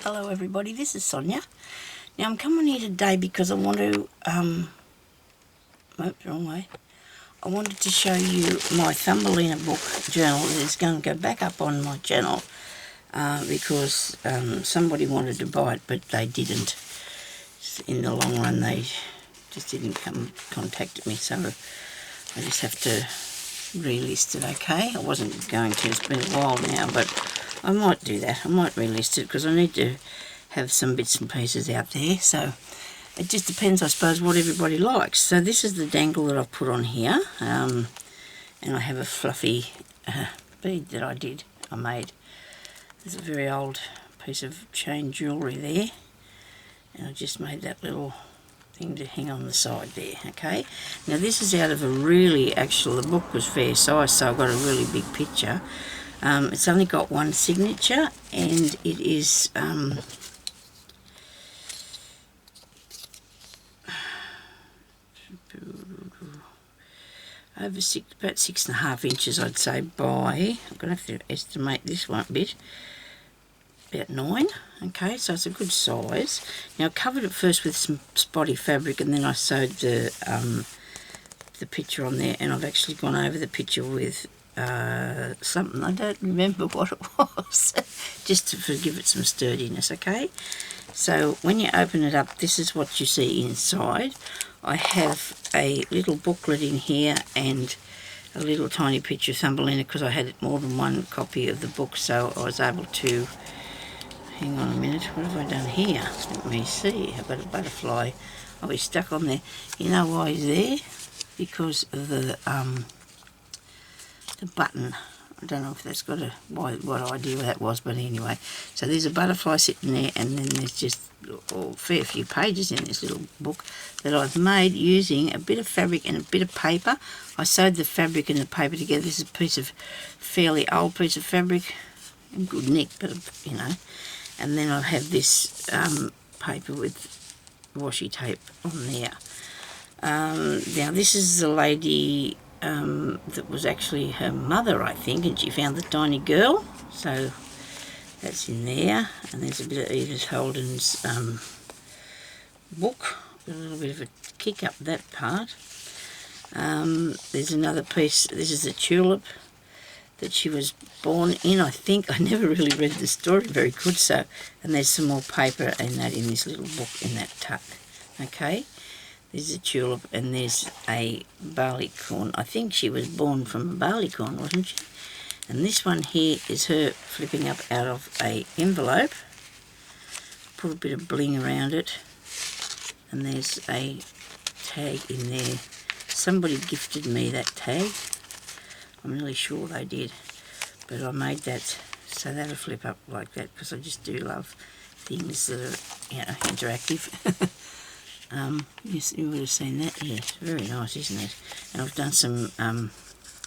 Hello everybody, this is Sonia. Now I'm coming here today because I want to, wrong way. I wanted to show you my Thumbelina book journal that is going to go back up on my channel because somebody wanted to buy it but they didn't. In the long run they just didn't contact me, so I just have to relist it, okay? I wasn't going to, it's been a while now, but I might do that. I might relist it because I need to have some bits and pieces out there, so it just depends, I suppose, what everybody likes. So this is the dangle that I've put on here, and I have a fluffy bead that I made. There's a very old piece of chain jewellery there, and I just made that little thing to hang on the side there, okay? Now this is out of a really, the book was fair size, so I've got a really big picture. It's only got one signature, and it is over about 6.5 inches, I'd say, by, I'm going to have to estimate this one bit, about 9, okay, so it's a good size. Now I covered it first with some spotty fabric, and then I sewed the picture on there, and I've actually gone over the picture with something, I don't remember what it was, just to give it some sturdiness, okay? So when you open it up, this is what you see inside. I have a little booklet in here and a little tiny picture of Thumbelina because I had more than one copy of the book, so I was able to, hang on a minute, what have I done here? Let me see, I've got a butterfly. Oh, he's stuck on there. You know why he's there? Because of the button. I don't know if that's got what idea that was, but anyway. So there's a butterfly sitting there, and then there's just a fair few pages in this little book that I've made using a bit of fabric and a bit of paper. I sewed the fabric and the paper together. This is a piece of fairly old piece of fabric, in good nick, but you know. And then I have this paper with washi tape on there. Now this is the lady that was actually her mother, I think, and she found the tiny girl, so that's in there. And there's a bit of Edith Holden's book, a little bit of a kick up that part. There's another piece, this is a tulip that she was born in, I think. I never really read the story very good, so, and there's some more paper and that in this little book in that tuck, okay? There's a tulip, and there's a barleycorn. I think she was born from a barleycorn, wasn't she? And this one here is her flipping up out of a envelope. Put a bit of bling around it. And there's a tag in there. Somebody gifted me that tag. I'm really sure they did. But I made that, so that'll flip up like that, because I just do love things that are, you know, interactive. Yes, you would have seen that. Yes, very nice, isn't it? And I've done some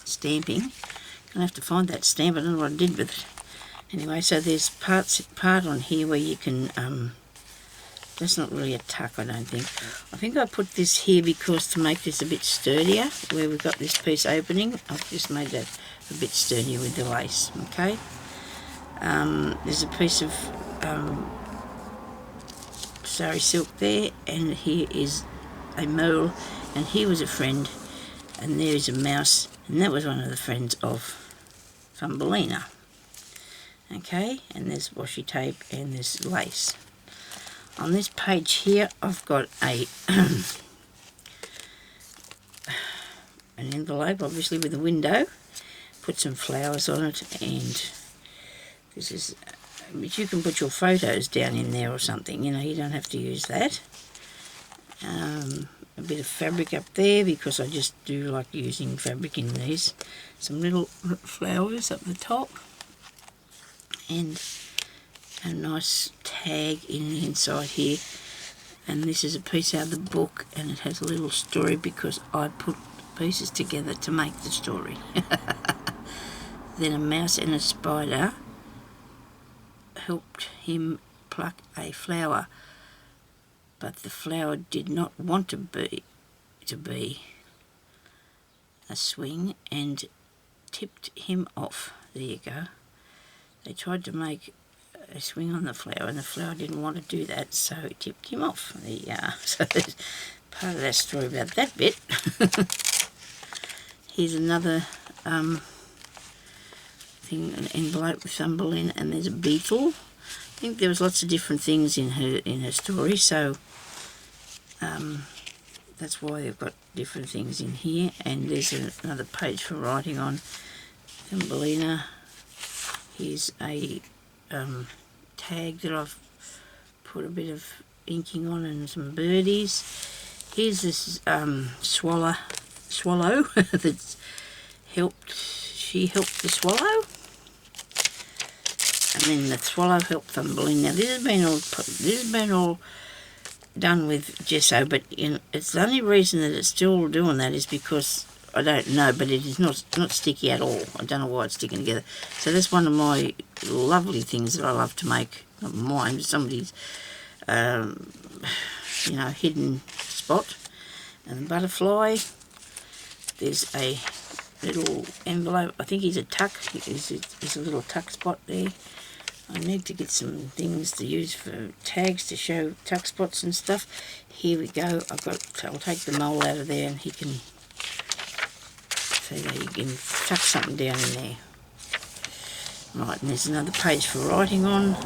stamping. Gonna have to find that stamp. I don't know what I did with it. Anyway, so there's part on here where you can. That's not really a tuck, I don't think. I think I put this here because to make this a bit sturdier, where we've got this piece opening. I've just made that a bit sturdier with the lace. Okay. There's a piece of sari silk there, and here is a mole, and here was a friend, and there is a mouse, and that was one of the friends of Thumbelina. Okay, and there's washi tape and there's lace. On this page here I've got a an envelope, obviously, with a window, put some flowers on it, and this is, but you can put your photos down in there or something, you know, you don't have to use that. A bit of fabric up there because I just do like using fabric in these. Some little flowers up the top, and a nice tag in the inside here. And this is a piece out of the book, and it has a little story because I put pieces together to make the story. Then a mouse and a spider helped him pluck a flower, but the flower did not want to be a swing and tipped him off. There you go. They tried to make a swing on the flower, and the flower didn't want to do that, so it tipped him off. There you are. So there's part of that story about that bit. Here's another thing, an envelope with Thumbelina, and there's a beetle. I think there was lots of different things in her story, so that's why they've got different things in here. And there's another page for writing on Thumbelina. Here's a tag that I've put a bit of inking on and some birdies. Here's this swallow that's she helped the swallow, and then the swallow helped Thumbelina. Now this has been all done with gesso, but it's the only reason that it's still doing that is because I don't know, but it is not sticky at all. I don't know why it's sticking together. So that's one of my lovely things that I love to make. Not mine, somebody's hidden spot. And the butterfly, there's a little envelope. I think he's a tuck. He's a little tuck spot there. I need to get some things to use for tags to show tuck spots and stuff. Here we go. I'll take the mole out of there, and he can, so there you can tuck something down in there. Right, and there's another page for writing on.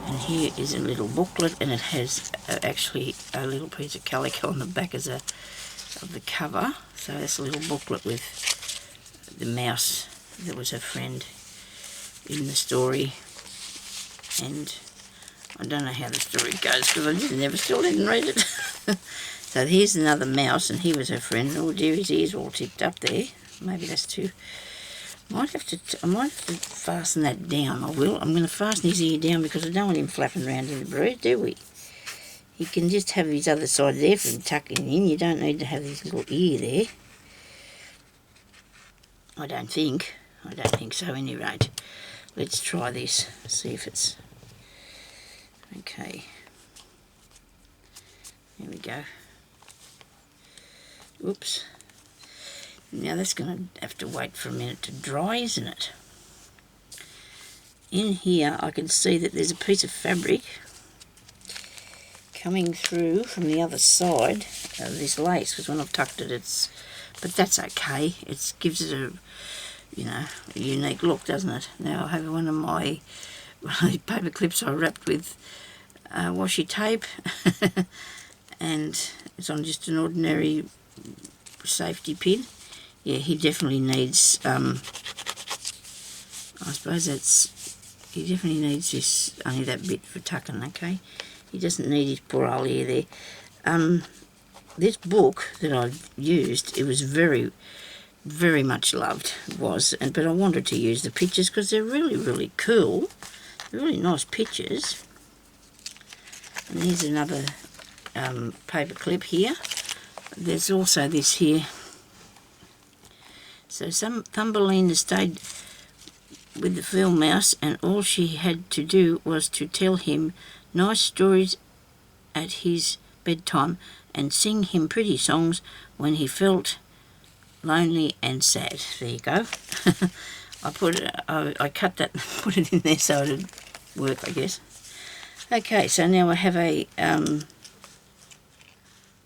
And here is a little booklet, and it has actually a little piece of calico on the back of the cover. So that's a little booklet with the mouse that was her friend in the story. And I don't know how the story goes because I still didn't read it. So here's another mouse, and he was her friend. Oh dear, his ears all tipped up there. Maybe that's too... I might have to fasten that down. I will. I'm going to fasten his ear down because I don't want him flapping around in the breeze, do we? He can just have his other side there for him tucking in. You don't need to have his little ear there. I don't think so, at any rate. Let's try this, see if it's... Okay. There we go. Oops. Now that's going to have to wait for a minute to dry, isn't it? In here I can see that there's a piece of fabric coming through from the other side of this lace, because when I've tucked it, but that's okay. It gives it a unique look, doesn't it? Now I have one of my paper clips I wrapped with washi tape and it's on just an ordinary safety pin. Yeah, he definitely needs, I suppose he definitely needs this, only that bit for tucking, okay? He doesn't need his poor old ear there. This book that I've used, it was very, very much loved, but I wanted to use the pictures because they're really, really cool. They're really nice pictures. And here's another paper clip here. There's also this here. So Thumbelina stayed with the field mouse, and all she had to do was to tell him nice stories at his bedtime and sing him pretty songs when he felt lonely and sad. There you go. I cut that and put it in there so it'd work, I guess. Okay, so now I have a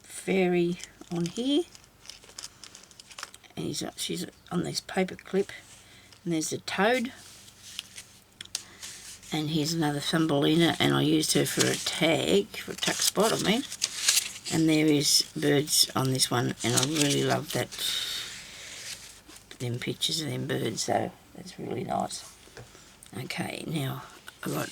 fairy on here. And she's on this paper clip, and there's the toad, and here's another Thumbelina, and I used her for a tag, for a tuck spot, and there is birds on this one, and I really love them pictures of them birds, so that's really nice. Okay, now I've got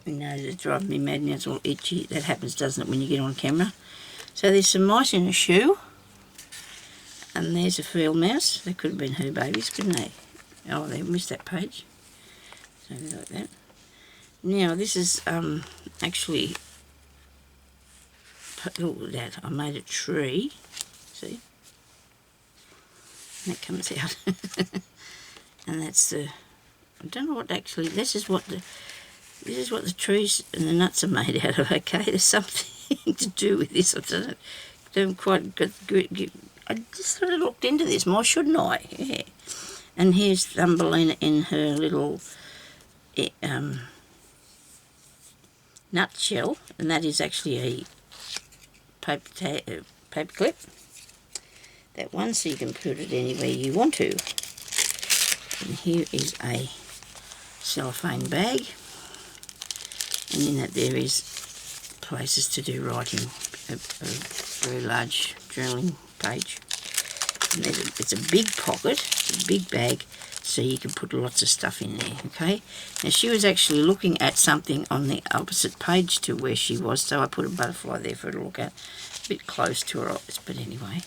you know, it's driving me mad now, it's all itchy. That happens, doesn't it, when you get on camera? So there's some mice in a shoe. And there's a field mouse. They could have been her babies, couldn't they? Oh, they missed that page. So like that. Now this is actually, look at that. I made a tree. See? And that comes out. And that's the. I don't know what actually. This is what the trees and the nuts are made out of. Okay, there's something to do with this. I don't quite get. I just sort of looked into this more, shouldn't I? Yeah. And here's Thumbelina in her little nutshell, and that is actually a paper clip. That one, so you can put it anywhere you want to. And here is a cellophane bag, and in that there is places to do writing, a very large journaling page. And it's a big pocket, a big bag, so you can put lots of stuff in there, okay? Now she was actually looking at something on the opposite page to where she was, so I put a butterfly there for her to look at, a bit close to her eyes, but anyway.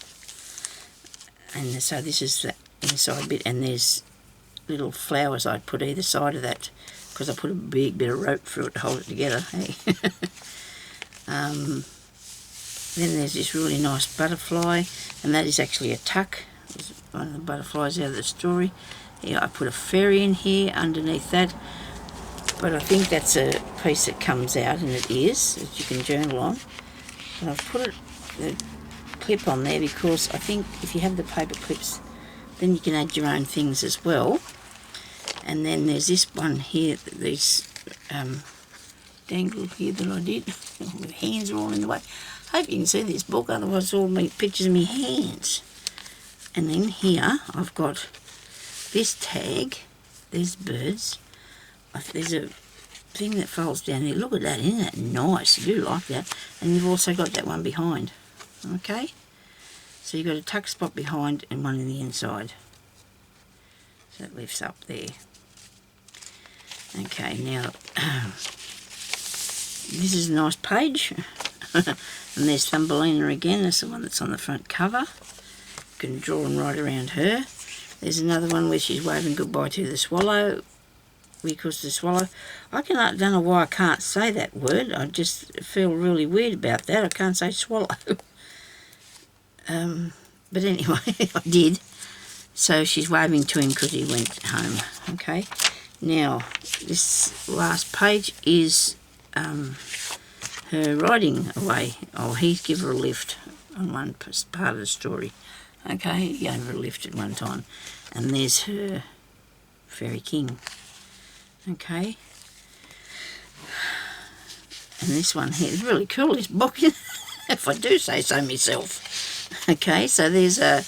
And so this is the inside bit, and there's little flowers I'd put either side of that, because I put a big bit of rope through it to hold it together, hey? Then there's this really nice butterfly, and that is actually a tuck. It's one of the butterflies out of the story. Here I put a fairy in here underneath that, but I think that's a piece that comes out, and it is, that you can journal on. And I've put the clip on there because I think if you have the paper clips, then you can add your own things as well. And then there's this one here, these dangle here that I did. My hands are all in the way. Hope you can see this book, otherwise it's all my pictures of my hands. And then here I've got this tag. There's birds. There's a thing that folds down there. Look at that, isn't that nice? I do like that. And you've also got that one behind. Okay? So you've got a tuck spot behind and one in the inside. So it lifts up there. Okay, now this is a nice page. And there's Thumbelina again. That's the one that's on the front cover. You can draw and write around her. There's another one where she's waving goodbye to the swallow, because the swallow, I don't know why I can't say that word. I just feel really weird about that. I can't say swallow. But anyway, I did. So she's waving to him because he went home. Okay. Now, this last page is her riding away. Oh, he's give her a lift on one part of the story. Okay, he gave her a lift at one time. And there's her fairy king. Okay. And this one here is really cool, this book, if I do say so myself. Okay, so there's a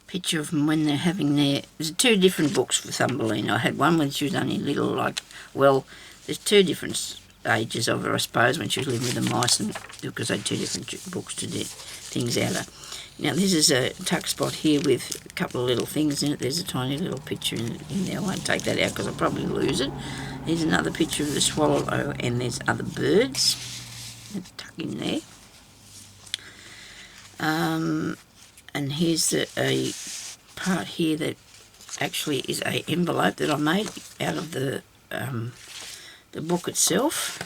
picture of them when they're having there's two different books for Thumbelina. I had one when she was only little, like, well, there's two different ages of her, I suppose, when she was living with the mice, and because they had two different books to do things out of. Now this is a tuck spot here with a couple of little things in it. There's a tiny little picture in there. I won't take that out because I'll probably lose it. Here's another picture of the swallow, and there's other birds tuck in there. And here's a part here that actually is a envelope that I made out of the book itself.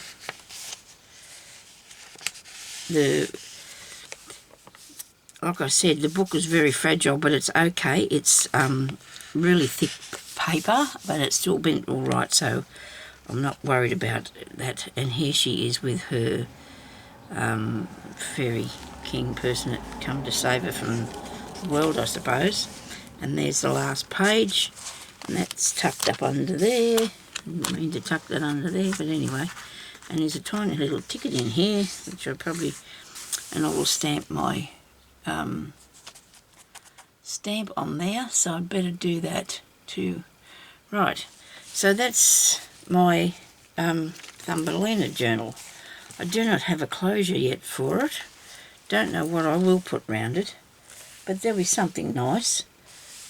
Like I said, the book is very fragile, but it's okay. It's really thick paper, but it's still bent all right, so I'm not worried about that. And here she is with her fairy king person that come to save her from the world, I suppose. And there's the last page, and that's tucked up under there. I didn't mean to tuck that under there, but anyway. And there's a tiny little ticket in here, which I probably, and I will stamp my stamp on there, so I'd better do that too. Right, so that's my Thumbelina journal. I do not have a closure yet for it. Don't know what I will put round it, but there'll be something nice.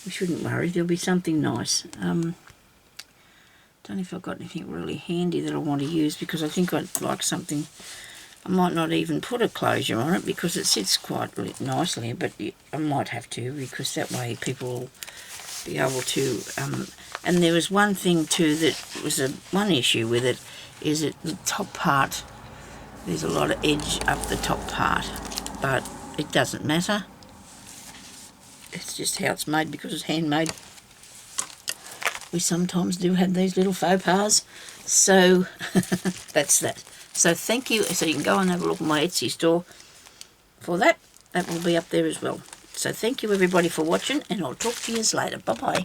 We shouldn't worry, there'll be something nice. Don't know if I've got anything really handy that I want to use, because I think I'd like something. I might not even put a closure on it because it sits quite nicely, but I might have to, because that way people will be able to. And there was one thing too that was one issue with it, is that the top part, there's a lot of edge up the top part, but it doesn't matter. It's just how it's made, because it's handmade. We sometimes do have these little faux pas, so that's that. So thank you. So you can go and have a look at my Etsy store for that. That will be up there as well. So thank you everybody for watching, and I'll talk to you later. Bye-bye.